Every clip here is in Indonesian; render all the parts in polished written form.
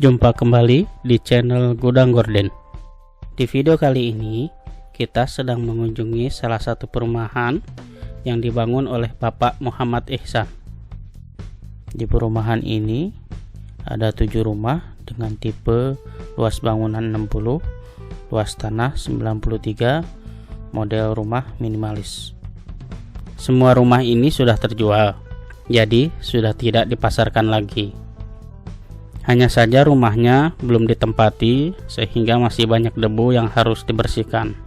Jumpa kembali di channel Gudang Gorden. Di video kali ini kita sedang mengunjungi salah satu perumahan yang dibangun oleh Bapak Muhammad Ihsan. Di perumahan ini ada 7 rumah dengan tipe luas bangunan 60, luas tanah 93, model rumah minimalis. Semua rumah ini sudah terjual, jadi sudah tidak dipasarkan lagi. Hanya saja rumahnya belum ditempati sehingga masih banyak debu yang harus dibersihkan.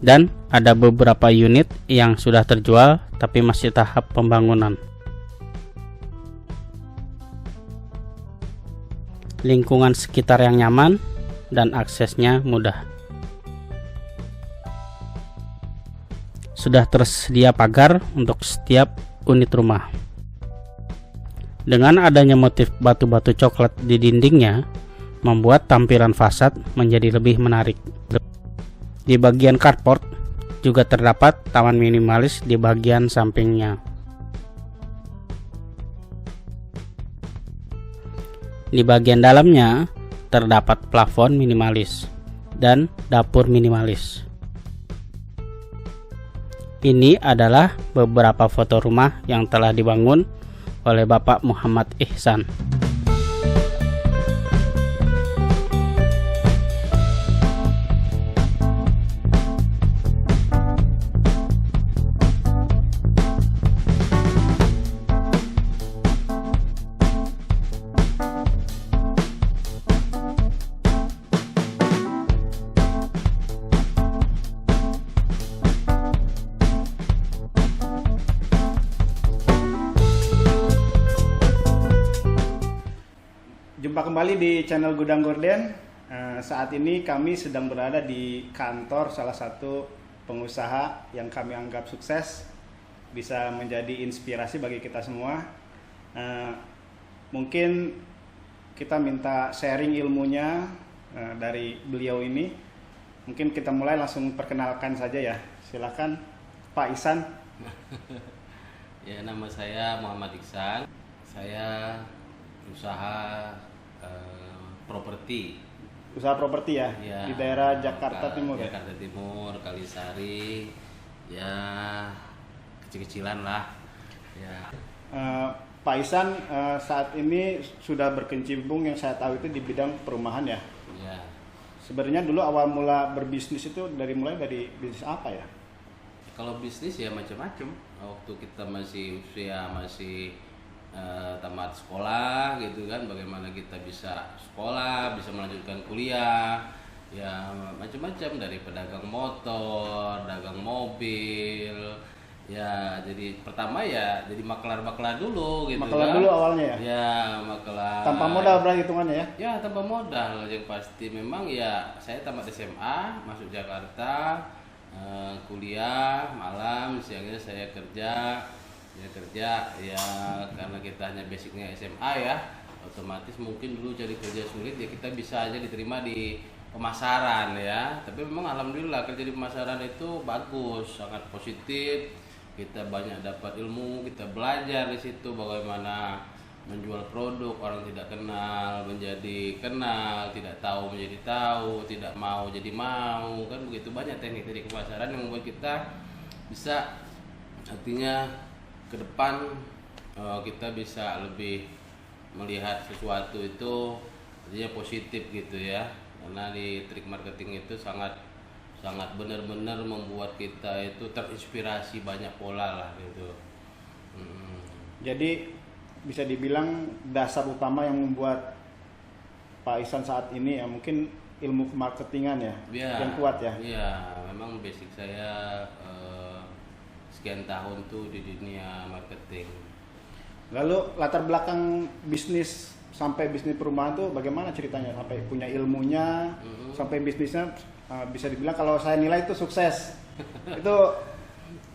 Dan ada beberapa unit yang sudah terjual tapi masih tahap pembangunan. Lingkungan sekitar yang nyaman dan aksesnya mudah. Sudah tersedia pagar untuk setiap unit rumah. Dengan adanya motif batu-batu coklat di dindingnya, membuat tampilan fasad menjadi lebih menarik. Di bagian carport juga terdapat taman minimalis di bagian sampingnya. Di bagian dalamnya terdapat plafon minimalis dan dapur minimalis. Ini adalah beberapa foto rumah yang telah dibangun oleh Bapak Muhammad Ihsan. Jumpa kembali di channel Gudang Gorden. Saat ini kami sedang berada di kantor salah satu pengusaha yang kami anggap sukses, bisa menjadi inspirasi bagi kita semua. Mungkin kita minta sharing ilmunya dari beliau ini. Mungkin kita mulai langsung perkenalkan saja ya. Silakan Pak Ihsan. Ya, nama saya Muhammad Ihsan. Saya berusaha properti. Usaha properti ya, di daerah Jakarta Timur. Jakarta Timur, Kalisari, ya kecil-kecilan lah. Ya. Pak Ihsan saat ini sudah berkecimpung yang saya tahu itu di bidang perumahan ya. Ya. Sebenarnya dulu awal mula berbisnis itu mulai dari bisnis apa ya? Kalau bisnis ya macam-macam. Waktu kita masih tamat sekolah gitu kan, bagaimana kita bisa sekolah, bisa melanjutkan kuliah, ya macam-macam, dari pedagang motor, dagang mobil, ya jadi pertama ya jadi maklar dulu gitu. Maklar kan dulu awalnya ya? Ya maklar. Tanpa modal berarti hitungannya ya? Ya tanpa modal, yang pasti memang ya saya tamat SMA, masuk Jakarta, kuliah malam, siangnya saya kerja ya karena kita hanya basicnya SMA ya, otomatis mungkin dulu cari kerja sulit ya, kita bisa aja diterima di pemasaran ya. Tapi memang alhamdulillah kerja di pemasaran itu bagus, sangat positif, kita banyak dapat ilmu, kita belajar di situ bagaimana menjual produk orang tidak kenal menjadi kenal, tidak tahu menjadi tahu, tidak mau jadi mau, kan begitu banyak teknik di pemasaran yang membuat kita bisa, artinya ke depan kita bisa lebih melihat sesuatu itu artinya positif gitu ya, karena di trik marketing itu sangat benar-benar membuat kita itu terinspirasi banyak pola lah gitu. Jadi bisa dibilang dasar utama yang membuat Pak Ihsan saat ini ya mungkin ilmu kemarketingan ya, yang kuat ya. Iya, memang basic saya sekian tahun tuh di dunia marketing. Lalu latar belakang bisnis sampai bisnis perumahan tuh bagaimana ceritanya sampai punya ilmunya, sampai bisnisnya bisa dibilang kalau saya nilai itu sukses. Itu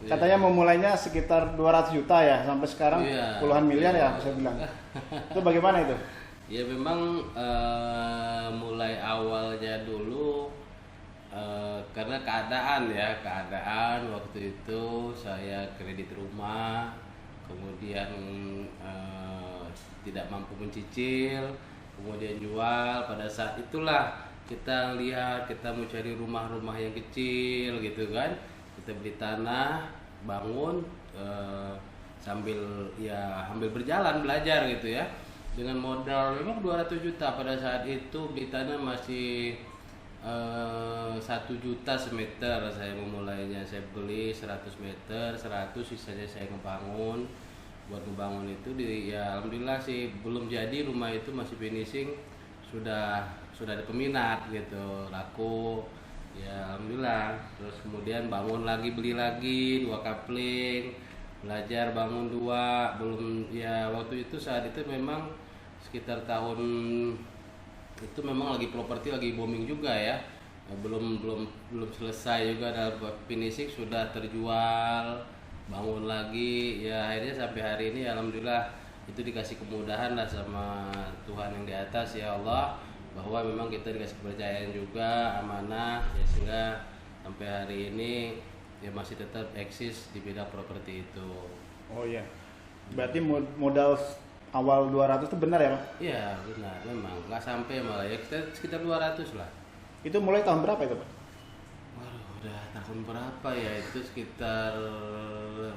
katanya memulainya sekitar 200 juta ya, sampai sekarang puluhan miliar ya bisa bilang. Itu bagaimana itu? Ya memang mulai awalnya dulu karena keadaan waktu itu saya kredit rumah, kemudian tidak mampu mencicil, kemudian jual. Pada saat itulah kita lihat, kita mau cari rumah-rumah yang kecil gitu kan, kita beli tanah, bangun, sambil berjalan belajar gitu ya, dengan modal memang 200 juta pada saat itu. Beli tanah masih 1 juta semeter saya memulainya. Saya beli 100 meter, 100 sisanya saya ngebangun. Buat ngebangun itu alhamdulillah sih belum jadi rumah itu, masih finishing, sudah ada peminat gitu, laku ya alhamdulillah. Terus kemudian bangun lagi, beli lagi 2 kapling, belajar bangun 2, belum ya waktu itu. Saat itu memang sekitar tahun itu memang lagi properti lagi booming juga ya, belum selesai juga, dalam finishing sudah terjual, bangun lagi ya. Akhirnya sampai hari ini alhamdulillah itu dikasih kemudahan lah sama Tuhan yang di atas ya Allah, bahwa memang kita dikasih kepercayaan juga, amanah ya, sehingga sampai hari ini ya masih tetap eksis di bidang properti itu. Oh iya, berarti modal awal 200 itu benar ya Pak? Iya benar, memang nggak sampai, malah ya kita sekitar 200 lah. Itu mulai tahun berapa itu Pak? Waduh, udah tahun berapa ya, itu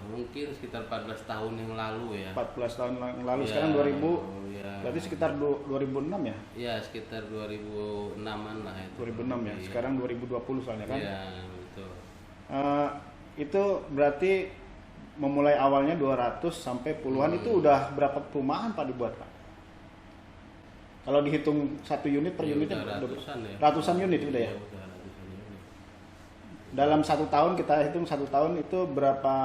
mungkin sekitar 14 tahun yang lalu ya. 14 tahun yang lalu, Ya, sekarang 2000, ya. berarti sekitar 2006 ya? Iya sekitar 2006-an lah itu. 2006 ya, Iya. sekarang 2020 soalnya kan? Iya betul. Itu berarti memulai awalnya 200 sampai puluhan. Itu udah berapa perumahan Pak dibuat Pak? Kalau dihitung 1 unit per Ya, unitnya udah ratusan ya. ratusan unit udah ya? Iya, udah ratusan unit. Dalam 1 tahun, kita hitung 1 tahun itu berapa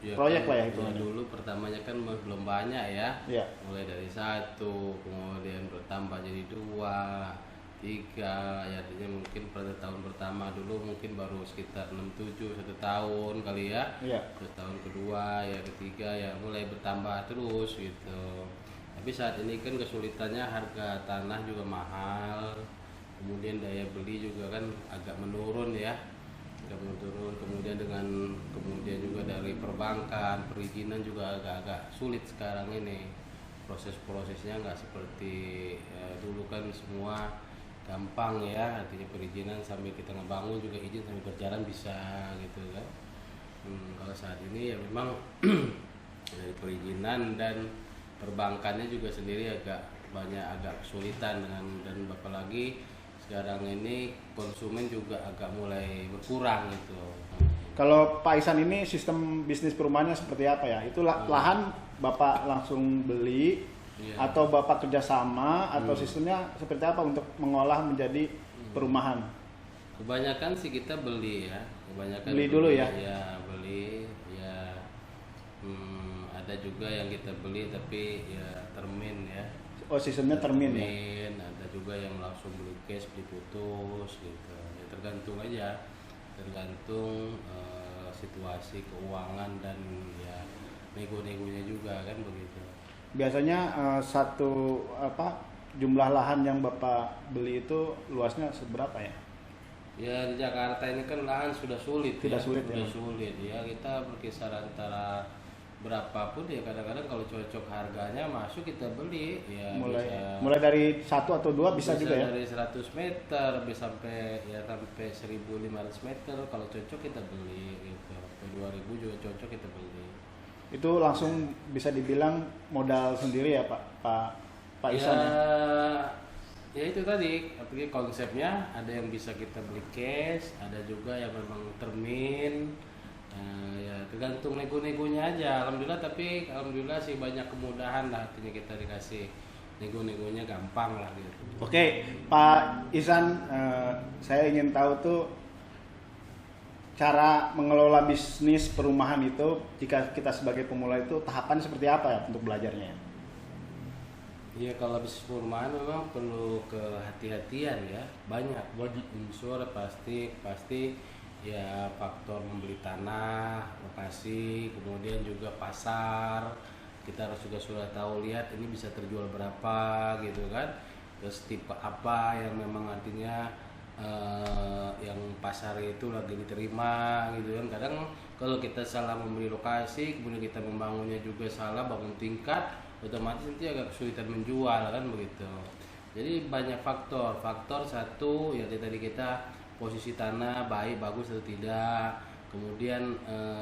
Ya, proyek kan, lah ya ya, hitungannya? dulu pertamanya kan belum banyak ya. Iya. Mulai dari 1, kemudian bertambah jadi 2, 3, ya artinya mungkin pada tahun pertama dulu mungkin baru sekitar 6-7 1 tahun kali ya. Iya. Terus tahun kedua, ya ketiga ya mulai bertambah terus gitu. Tapi saat ini kan kesulitannya harga tanah juga mahal, kemudian daya beli juga kan agak menurun ya, kemudian juga dari perbankan, perizinan juga agak-agak sulit sekarang ini. Prosesnya nggak seperti dulu kan semua gampang ya, artinya perizinan sambil kita ngebangun juga izin sambil berjalan bisa gitu kan. Kalau saat ini ya memang dari perizinan dan perbankannya juga sendiri agak kesulitan dan apalagi sekarang ini konsumen juga agak mulai berkurang gitu. Kalau Pak Ihsan ini sistem bisnis perumahannya seperti apa ya? Itu lahan Bapak langsung beli, Iya. atau Bapak kerjasama, atau sistemnya seperti apa untuk mengolah menjadi perumahan? Kebanyakan sih kita beli ya, Beli dulu ya? Ya beli ya. Ada juga yang kita beli tapi ya termin ya. Oh, sistemnya termin ya? Ada juga yang langsung beli cash, beli putus gitu. Ya tergantung aja, tergantung situasi keuangan dan ya nego-negonya juga kan begitu. Biasanya jumlah lahan yang Bapak beli itu luasnya seberapa ya? Ya di Jakarta ini kan lahan sudah sulit. Tidak sulit ya? Sudah sulit ya, kita berkisar antara berapapun ya, kadang-kadang kalau cocok harganya masuk kita beli ya. Mulai dari 1 atau 2 bisa juga ya? Dari 100 meter sampai 1.500 meter kalau cocok kita beli gitu. 2.000 juga cocok kita beli. Itu langsung bisa dibilang modal sendiri ya Pak Ihsan ya? Ya itu tadi, apalagi konsepnya ada yang bisa kita beli cash, ada juga yang memang termin. Ya tergantung nego-negonya aja. Alhamdulillah sih banyak kemudahan lah, artinya kita dikasih nego-negonya gampang lah gitu. Oke, Pak Ihsan, saya ingin tahu tuh cara mengelola bisnis perumahan itu, jika kita sebagai pemula itu tahapan seperti apa ya untuk belajarnya? Iya, kalau bisnis perumahan memang perlu kehati-hatian ya, banyak wajib unsur pasti ya, faktor membeli tanah, lokasi, kemudian juga pasar. Kita harus juga sudah tahu, lihat ini bisa terjual berapa gitu kan, terus tipe apa yang memang artinya yang pasar itu lagi diterima gitu kan. Kadang kalau kita salah membeli lokasi, kemudian kita membangunnya juga salah, bangun tingkat, otomatis nanti agak kesulitan menjual kan begitu. Jadi banyak faktor. Faktor satu ya tadi kita posisi tanah baik bagus atau tidak. Kemudian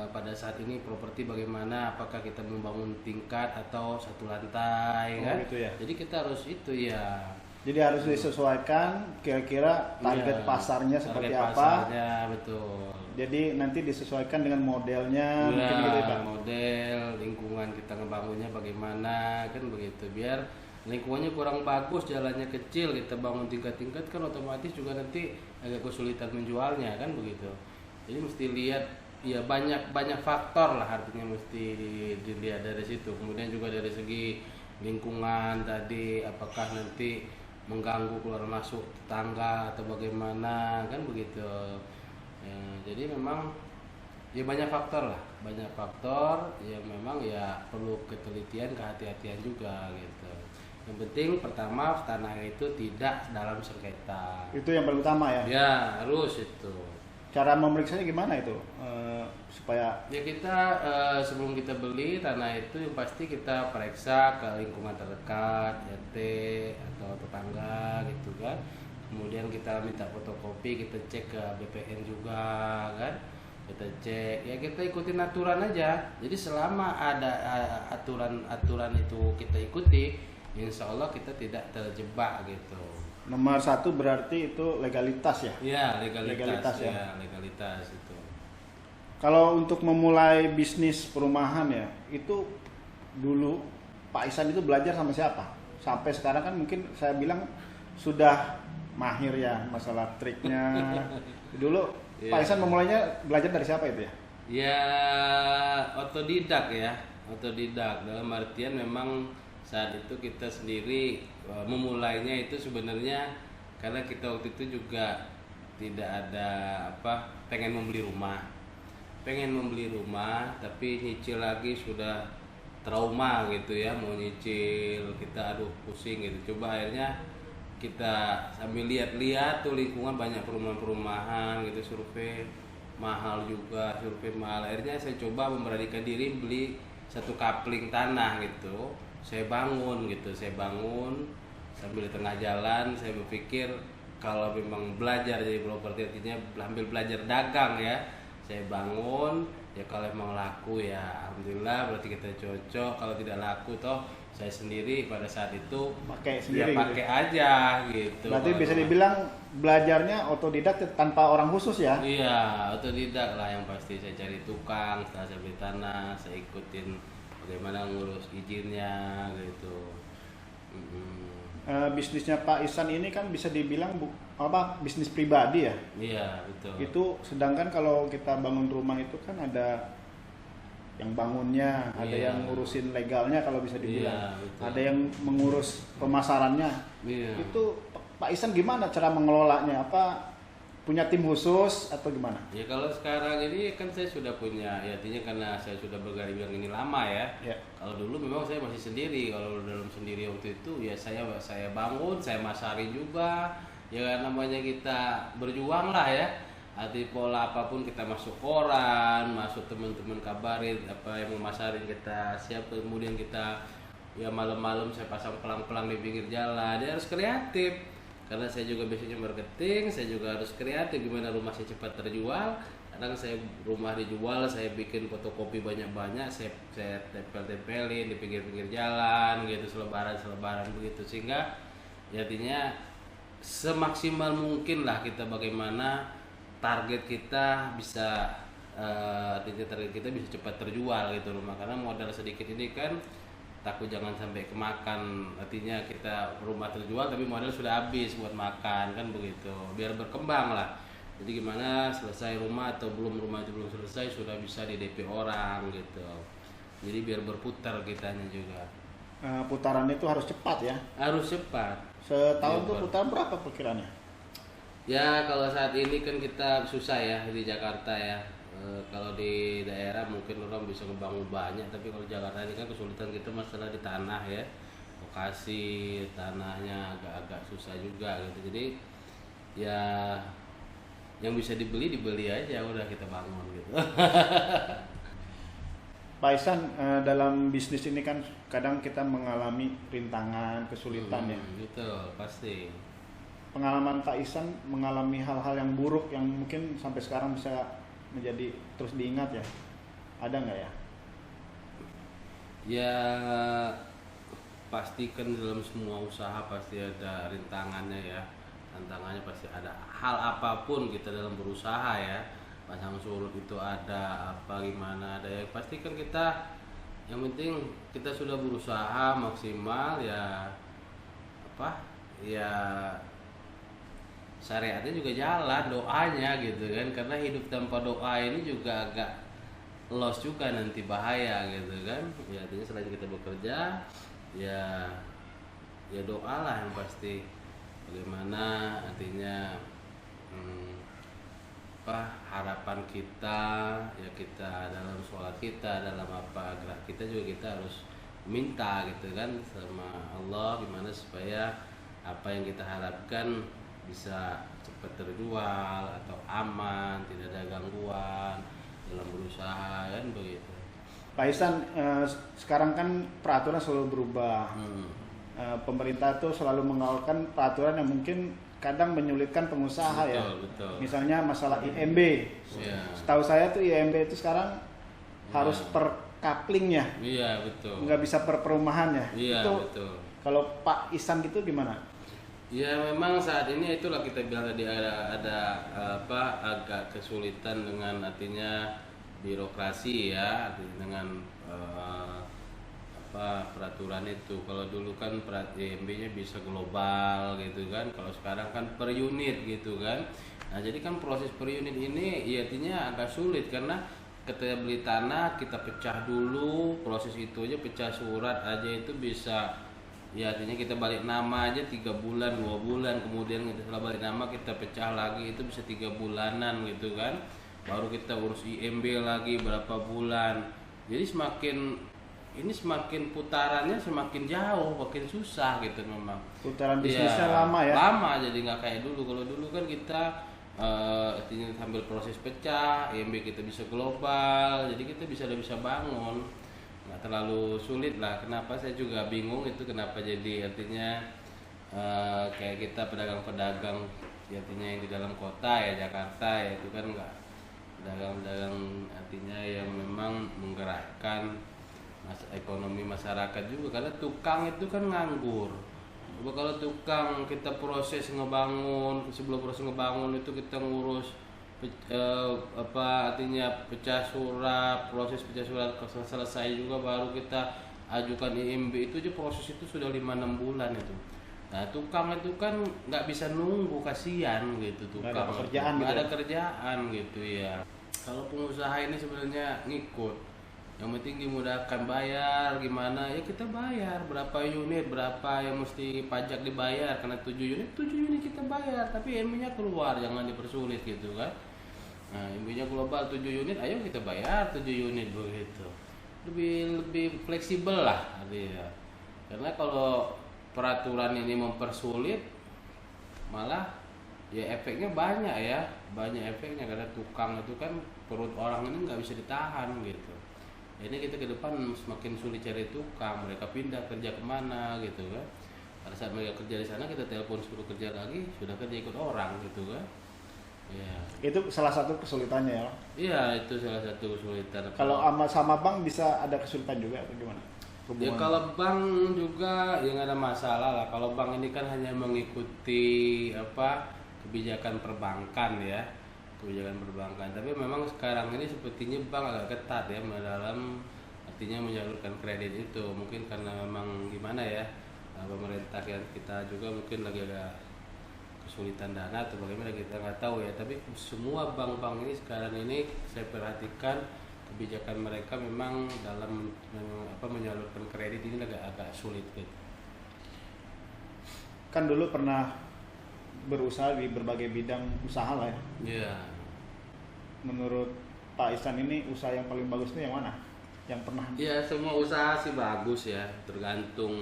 pada saat ini properti bagaimana, apakah kita membangun tingkat atau satu lantai kan? Gitu ya. Jadi kita harus itu ya. Jadi harus disesuaikan kira-kira target Iya, pasarnya seperti target apa. pasarnya, betul. Jadi nanti disesuaikan dengan modelnya, mungkin Ya, gitu ya Pak. model, lingkungan kita ngebangunnya bagaimana kan begitu. Biar lingkungannya kurang bagus, jalannya kecil, kita bangun tingkat-tingkat kan otomatis juga nanti agak kesulitan menjualnya kan begitu. Jadi mesti lihat ya banyak faktor lah, artinya mesti dilihat dari situ. Kemudian juga dari segi lingkungan tadi, apakah nanti mengganggu keluar masuk tetangga atau bagaimana kan begitu. Ya, jadi memang ya banyak faktor lah, banyak faktor yang memang ya perlu ketelitian, kehati-hatian juga gitu. Yang penting pertama tanah itu tidak dalam sengketa. Itu yang paling utama ya. Ya harus itu. Cara memeriksanya gimana itu? Supaya Ya kita sebelum kita beli tanah itu yang pasti kita periksa ke lingkungan terdekat, RT atau tetangga gitu kan. Kemudian kita minta fotokopi, kita cek ke BPN juga kan. Kita cek, ya kita ikutin aturan aja. Jadi selama ada aturan-aturan itu kita ikuti, insya Allah kita tidak terjebak gitu. nomor satu berarti itu legalitas ya. Ya legalitas, Legalitas ya. ya legalitas itu. Kalau untuk memulai bisnis perumahan ya, itu dulu Pak Ihsan itu belajar sama siapa? Sampai sekarang kan mungkin saya bilang sudah mahir ya masalah triknya. Dulu Iya. Pak Ihsan memulainya belajar dari siapa itu ya? Ya otodidak ya, otodidak dalam artian memang saat itu kita sendiri memulainya itu sebenarnya karena kita waktu itu juga tidak ada pengen membeli rumah tapi nyicil lagi sudah trauma gitu ya, mau nyicil kita aduh pusing gitu. Coba akhirnya kita sambil lihat-lihat tuh lingkungan banyak perumahan-perumahan gitu, survei mahal juga, survei mahal. Akhirnya saya coba memberanikan diri beli satu kapling tanah gitu. Saya bangun sambil di tengah jalan saya berpikir kalau memang belajar jadi properti artinya ambil belajar dagang ya. Saya bangun ya, kalau memang laku ya alhamdulillah berarti kita cocok, kalau tidak laku toh saya sendiri pada saat itu Pakai ya sendiri pakai gitu. aja gitu. Berarti bisa Kalau- dibilang belajarnya otodidak tanpa orang khusus ya? Iya, otodidak lah yang pasti. Saya cari tukang, setelah saya beli tanah, saya ikutin bagaimana ngurus izinnya gitu. Bisnisnya Pak Ihsan ini kan bisa dibilang bisnis pribadi ya. Iya, betul. Itu sedangkan kalau kita bangun rumah itu kan ada yang bangunnya, ada Iya. yang ngurusin legalnya kalau bisa dibilang, Iya, betul. ada yang mengurus pemasarannya. Iya. Itu Pak Ihsan gimana cara mengelolanya? Apa punya tim khusus atau gimana? Ya kalau sekarang ini kan saya sudah punya, ya artinya karena saya sudah bergerak di bidang ini lama ya. Ya. Kalau dulu memang saya masih sendiri. Kalau dalam sendiri waktu itu ya saya bangun, saya masarin juga. Ya namanya kita berjuang lah ya. Arti pola apapun kita masuk koran, masuk teman-teman kabarin apa yang mau masarin kita siapa, kemudian kita ya malam-malam saya pasang pelang-pelang di pinggir jalan. Dia harus kreatif. Karena saya juga biasanya marketing, saya juga harus kreatif gimana rumah saya cepat terjual. Kadang saya rumah dijual, saya bikin fotokopi banyak-banyak, saya tempel-tempelin di pinggir-pinggir jalan gitu, selebaran begitu, sehingga ya artinya semaksimal mungkin lah kita bagaimana target kita bisa target kita bisa cepat terjual gitu rumah, karena modal sedikit ini kan takut jangan sampai kemakan, artinya kita rumah terjual tapi modal sudah habis buat makan kan begitu, biar berkembang lah. Jadi gimana selesai rumah atau rumah itu belum selesai sudah bisa di DP orang gitu, jadi biar berputar kitanya juga. Putarannya itu harus cepat ya. Harus cepat. Setahun Iya, tuh Pak. putaran berapa perkiraannya? Ya kalau saat ini kan kita susah ya di Jakarta ya. Kalau di daerah mungkin orang bisa ngebangun banyak, tapi kalau Jakarta ini kan kesulitan kita masalah di tanah ya, lokasi tanahnya agak-agak susah juga gitu. Jadi ya yang bisa dibeli aja udah kita bangun gitu. Pak Ihsan, dalam bisnis ini kan kadang kita mengalami rintangan, kesulitan ya. Betul, pasti. Pengalaman Pak Ihsan mengalami hal-hal yang buruk yang mungkin sampai sekarang bisa menjadi terus diingat ya. Ada nggak ya? Ya pasti kan dalam semua usaha pasti ada rintangannya ya. Tantangannya pasti ada. Hal apapun kita dalam berusaha ya. Pasang surut itu ada apa gimana ada ya. Pasti kan kita yang penting kita sudah berusaha maksimal ya apa ya syariatnya juga jalan doanya gitu kan, karena hidup tanpa doa ini juga agak loss juga nanti bahaya gitu kan ya. Artinya selain kita bekerja ya doa lah yang pasti, bagaimana artinya harapan kita ya, kita dalam sholat kita dalam apa gerak kita juga kita harus minta gitu kan sama Allah gimana supaya apa yang kita harapkan bisa cepat terjual atau aman, tidak ada gangguan dalam berusaha kan begitu. Pak Ihsan, sekarang kan peraturan selalu berubah. Pemerintah tuh selalu mengeluarkan peraturan yang mungkin kadang menyulitkan pengusaha ya. Betul. Misalnya masalah IMB. Ya. Setahu saya tuh IMB itu sekarang harus per coupling ya. Iya betul. Nggak bisa per perumahan ya. Iya Itu betul. kalau Pak Ihsan gitu gimana? Ya memang saat ini itulah kita bilang tadi ada agak kesulitan dengan artinya birokrasi ya, dengan peraturan itu. Kalau dulu kan IMB-nya bisa global gitu kan, kalau sekarang kan per unit gitu kan. Nah jadi kan proses per unit ini ya artinya agak sulit karena kita beli tanah kita pecah dulu, proses itu aja pecah surat aja itu bisa ya, artinya kita balik nama aja 3 bulan 2 bulan, kemudian setelah balik nama kita pecah lagi itu bisa 3 bulanan gitu kan, baru kita urus IMB lagi berapa bulan. Jadi semakin putarannya semakin jauh, makin susah gitu memang. Putaran bisnisnya lama ya? Lama, jadi nggak kayak dulu. Kalau dulu kan kita artinya sambil proses pecah, IMB kita bisa global, jadi kita bisa bangun, nggak terlalu sulit lah. Kenapa saya juga bingung itu kenapa jadi artinya kayak kita pedagang-pedagang artinya yang di dalam kota ya Jakarta ya itu kan nggak pedagang-pedagang artinya yang memang menggerakkan ekonomi masyarakat juga, karena tukang itu kan nganggur. Coba kalau tukang kita proses ngebangun, sebelum proses ngebangun itu kita ngurus artinya pecah surat, proses pecah surat selesai juga baru kita ajukan IMB, itu aja proses itu sudah 5-6 bulan itu. Nah tukang itu kan nggak bisa nunggu, kasihan gitu tukang. Nggak ada pekerjaan nggak gitu. ada kerjaan gitu ya. Kalau pengusaha ini sebenarnya ngikut, yang penting dimudahkan bayar gimana ya kita bayar berapa unit, berapa yang mesti pajak dibayar, karena 7 unit kita bayar, tapi IMB-nya keluar, jangan dipersulit gitu kan. Nah IMB-nya global 7 unit, ayo kita bayar 7 unit begitu, lebih fleksibel lah artinya. Karena kalau peraturan ini mempersulit malah ya efeknya banyak ya, banyak efeknya, karena tukang itu kan perut orang ini nggak bisa ditahan gitu. Ini kita ke depan semakin sulit cari tukang, mereka pindah kerja kemana gitu kan. Pada saat mereka kerja di sana kita telepon suruh kerja lagi, sudah kerja ikut orang gitu kan. Ya. Itu salah satu kesulitannya ya. Iya itu salah satu kesulitan. Kalau sama bank bisa ada kesulitan juga atau gimana? Ya kalau bank juga yang ada masalah lah. Kalau bank ini kan hanya mengikuti kebijakan perbankan ya. Kebijakan perbankan, tapi memang sekarang ini sepertinya bank agak ketat ya dalam artinya menyalurkan kredit itu, mungkin karena memang gimana ya pemerintah kita juga mungkin lagi ada kesulitan dana atau bagaimana kita nggak tahu ya. Tapi semua bank-bank ini sekarang ini saya perhatikan kebijakan mereka memang dalam menyalurkan kredit ini agak sulit gitu. Kan dulu pernah berusaha di berbagai bidang usaha lah ya. Iya. Menurut Pak Ihsan ini usaha yang paling bagus itu yang mana? Yang pernah? Iya semua usaha sih bagus ya, tergantung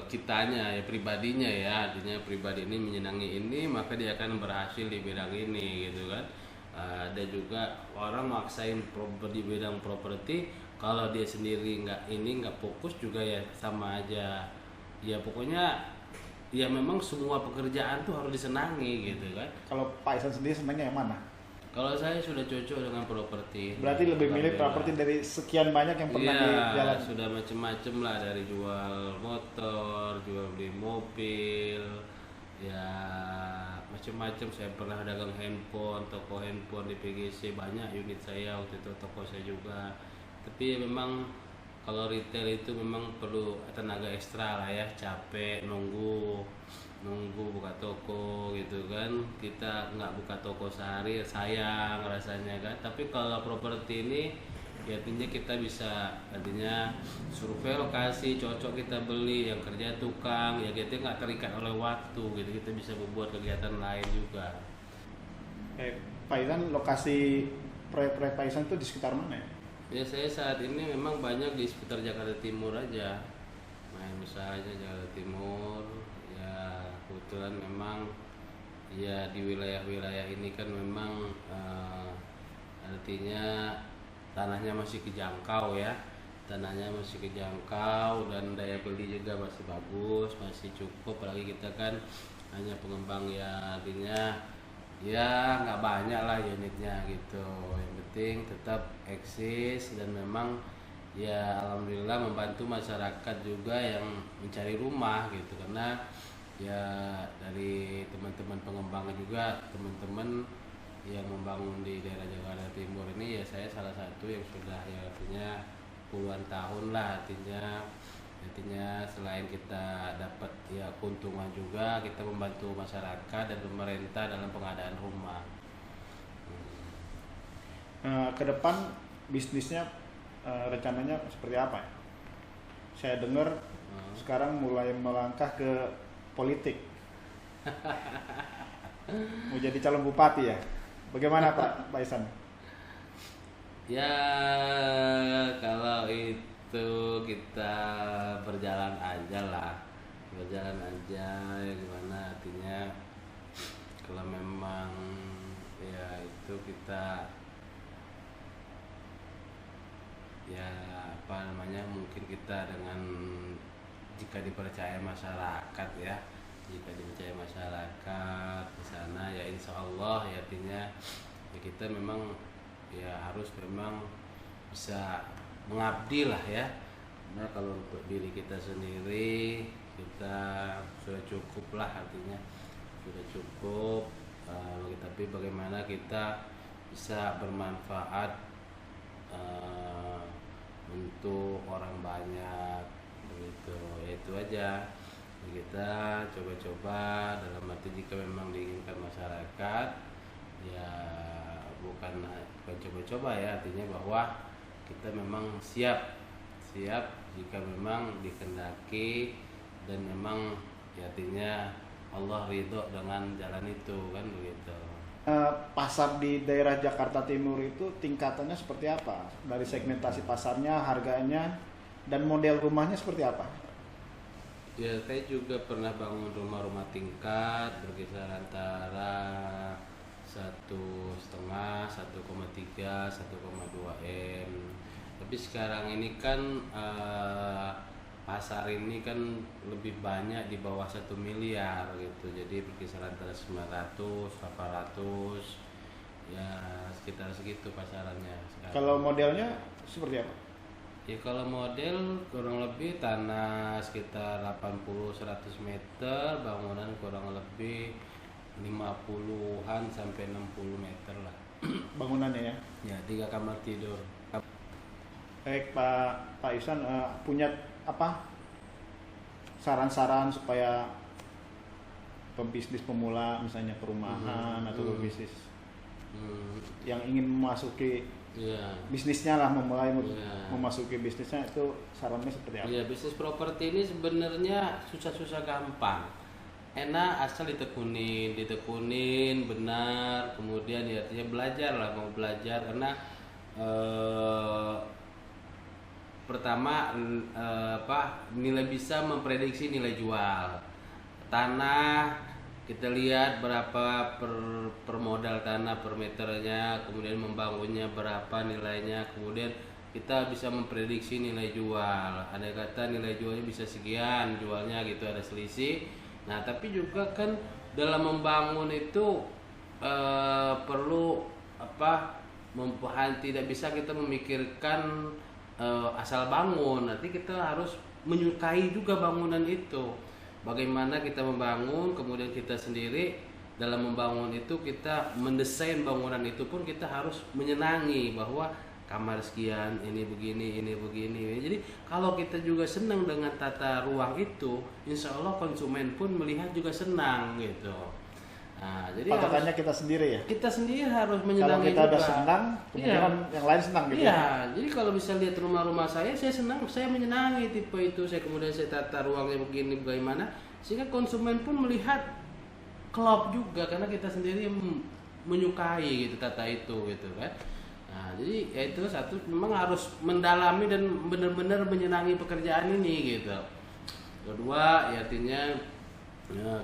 kitanya ya, pribadinya ya. Artinya pribadi ini menyenangi ini maka dia akan berhasil di bidang ini gitu kan. Ada juga orang maksain di bidang properti, kalau dia sendiri nggak fokus juga ya sama aja. Ya pokoknya ya memang semua pekerjaan tuh harus disenangi gitu kan. Kalau Pak Ihsan sendiri senangnya yang mana? Kalau saya sudah cocok dengan properti. Berarti lebih milih properti dari sekian banyak yang pernah Iya, dijalan. sudah macem-macem lah, dari jual motor, jual beli mobil, ya macem-macem. Saya pernah dagang handphone, toko handphone di PGC, banyak unit saya waktu itu, toko saya juga. Tapi ya memang kalau retail itu memang perlu tenaga ekstra lah ya, capek nunggu buka toko gitu kan. Kita nggak buka toko sehari sayang rasanya kan. Tapi kalau properti ini ya artinya kita bisa artinya survei lokasi cocok kita beli, yang kerja tukang, ya kita nggak terikat oleh waktu gitu, kita bisa membuat kegiatan lain juga. Pak Ihsan, lokasi proyek-proyek Pak Ihsan itu di sekitar mana ya? Ya saya saat ini memang banyak di sekitar Jakarta Timur aja, main usaha aja Jakarta Timur. Ya kebetulan memang ya di wilayah-wilayah ini kan memang artinya tanahnya masih kejangkau ya, dan daya beli juga masih bagus, masih cukup. Apalagi kita kan hanya pengembang ya, artinya ya nggak banyak lah unitnya gitu. Yang penting tetap eksis, dan memang ya alhamdulillah membantu masyarakat juga yang mencari rumah gitu. Karena ya dari teman-teman pengembang juga, teman-teman yang membangun di daerah Jakarta Timur ini, ya saya salah satu yang sudah ya artinya puluhan tahun lah, artinya selain kita dapat ya keuntungan juga, kita membantu masyarakat dan pemerintah dalam pengadaan rumah. Ke depan bisnisnya rencananya seperti apa ya? Saya dengar sekarang mulai melangkah ke politik. Mau jadi calon bupati ya? Bagaimana Pak Ihsan? Ya kalau itu kita berjalan aja ya, gimana artinya kalau memang ya itu kita ya apa namanya, mungkin kita dengan jika dipercaya masyarakat di sana ya insya Allah ya artinya ya kita memang ya harus memang bisa mengabdi lah ya. Nah kalau untuk diri kita sendiri kita sudah cukup lah, artinya sudah cukup. Tapi bagaimana kita bisa bermanfaat untuk orang banyak begitu, ya itu aja. Kita coba-coba dalam arti jika memang diinginkan masyarakat ya bukan coba-coba ya, artinya bahwa kita memang siap jika memang dikehendaki dan memang ya artinya Allah ridho dengan jalan itu kan begitu. Pasar di daerah Jakarta Timur itu tingkatannya seperti apa? Dari segmentasi pasarnya, harganya, dan model rumahnya seperti apa? Ya saya juga pernah bangun rumah tingkat berkisar antara 1,5, 1,3, 1,2 M. Tapi sekarang ini kan pasar ini kan lebih banyak di bawah 1 miliar gitu. Jadi berkisar antara 900, 800 ya sekitar segitu pasarannya sekarang. Kalau modelnya seperti apa? Ya kalau model kurang lebih tanah sekitar 80-100 meter, bangunan kurang lebih 50-an sampai 60 meter lah. Bangunannya ya? Ya 3 kamar tidur. Baik Pak Ihsan, punya apa saran-saran supaya pembisnis pemula misalnya perumahan atau berbisnis yang ingin memasuki bisnisnya lah, memasuki bisnisnya, itu sarannya seperti apa? Ya bisnis properti ini sebenarnya susah-susah gampang, enak asal ditekunin benar, kemudian ya artinya mau belajar karena pertama nilai bisa memprediksi nilai jual tanah, kita lihat berapa per modal tanah per meternya, kemudian membangunnya berapa nilainya, kemudian kita bisa memprediksi nilai jual. Ada kata nilai jualnya bisa sekian, jualnya gitu, ada selisih. Nah tapi juga kan dalam membangun itu perlu tidak bisa kita memikirkan asal bangun. Nanti kita harus menyukai juga bangunan itu. Bagaimana kita membangun, kemudian kita sendiri dalam membangun itu kita mendesain bangunan itu pun kita harus menyenangi bahwa kamar sekian, ini begini. Jadi kalau kita juga senang dengan tata ruang itu, insya Allah konsumen pun melihat juga senang gitu. Nah, jadi patokannya kita sendiri ya. Kita sendiri harus menyenangi. Kalau kita juga. udah senang, kemudian yang lain senang gitu. Iya, jadi kalau bisa lihat rumah-rumah saya senang, saya menyenangi tipe itu. Kemudian saya tata ruangnya begini bagaimana, sehingga konsumen pun melihat klop juga karena kita sendiri menyukai gitu tata itu gitu kan. Nah, jadi ya itu satu memang harus mendalami dan benar-benar menyenangi pekerjaan ini gitu. Kedua, ya artinya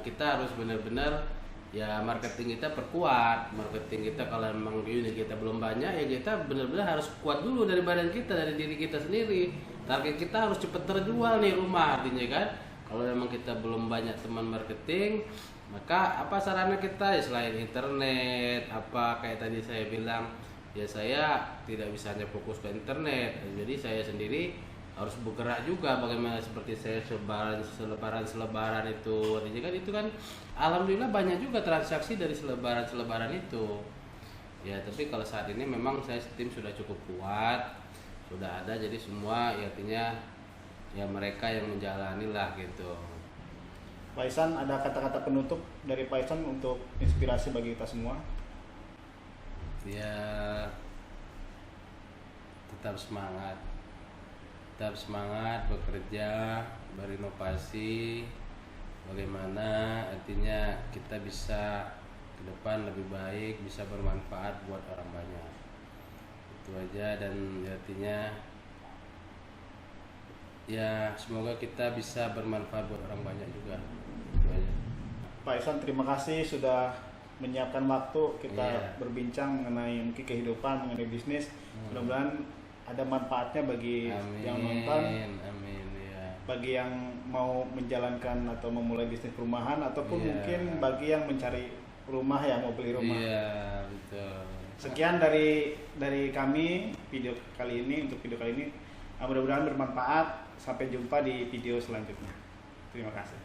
kita harus benar-benar ya marketing kita perkuat. Marketing kita kalau memang unit kita belum banyak ya kita benar-benar harus kuat dulu dari badan kita, dari diri kita sendiri. Target kita harus cepat terjual nih rumah artinya kan. Kalau memang kita belum banyak teman marketing, maka apa sarana kita ya selain internet, kayak tadi saya bilang, ya saya tidak bisa hanya fokus ke internet. Jadi saya sendiri harus bergerak juga bagaimana seperti saya selebaran itu. Artinya kan itu kan alhamdulillah banyak juga transaksi dari selebaran itu. Ya, tapi kalau saat ini memang saya tim sudah cukup kuat, sudah ada, jadi semua ya artinya ya mereka yang menjalani lah gitu. Pak Ihsan, ada kata-kata penutup dari Pak Ihsan untuk inspirasi bagi kita semua? Ya, tetap semangat bekerja, berinovasi, bagaimana artinya kita bisa ke depan lebih baik, bisa bermanfaat buat orang banyak. Itu aja, dan artinya ya semoga kita bisa bermanfaat buat orang banyak juga. Itu aja. Pak Ihsan, terima kasih sudah menyiapkan waktu kita berbincang mengenai mungkin kehidupan, mengenai bisnis. Mudah-mudahan ada manfaatnya bagi yang nonton, bagi yang mau menjalankan atau memulai bisnis perumahan, ataupun mungkin bagi yang mencari rumah, yang mau beli rumah. Iya, betul. Sekian dari kami untuk video kali ini. Mudah-mudahan bermanfaat. Sampai jumpa di video selanjutnya. Terima kasih.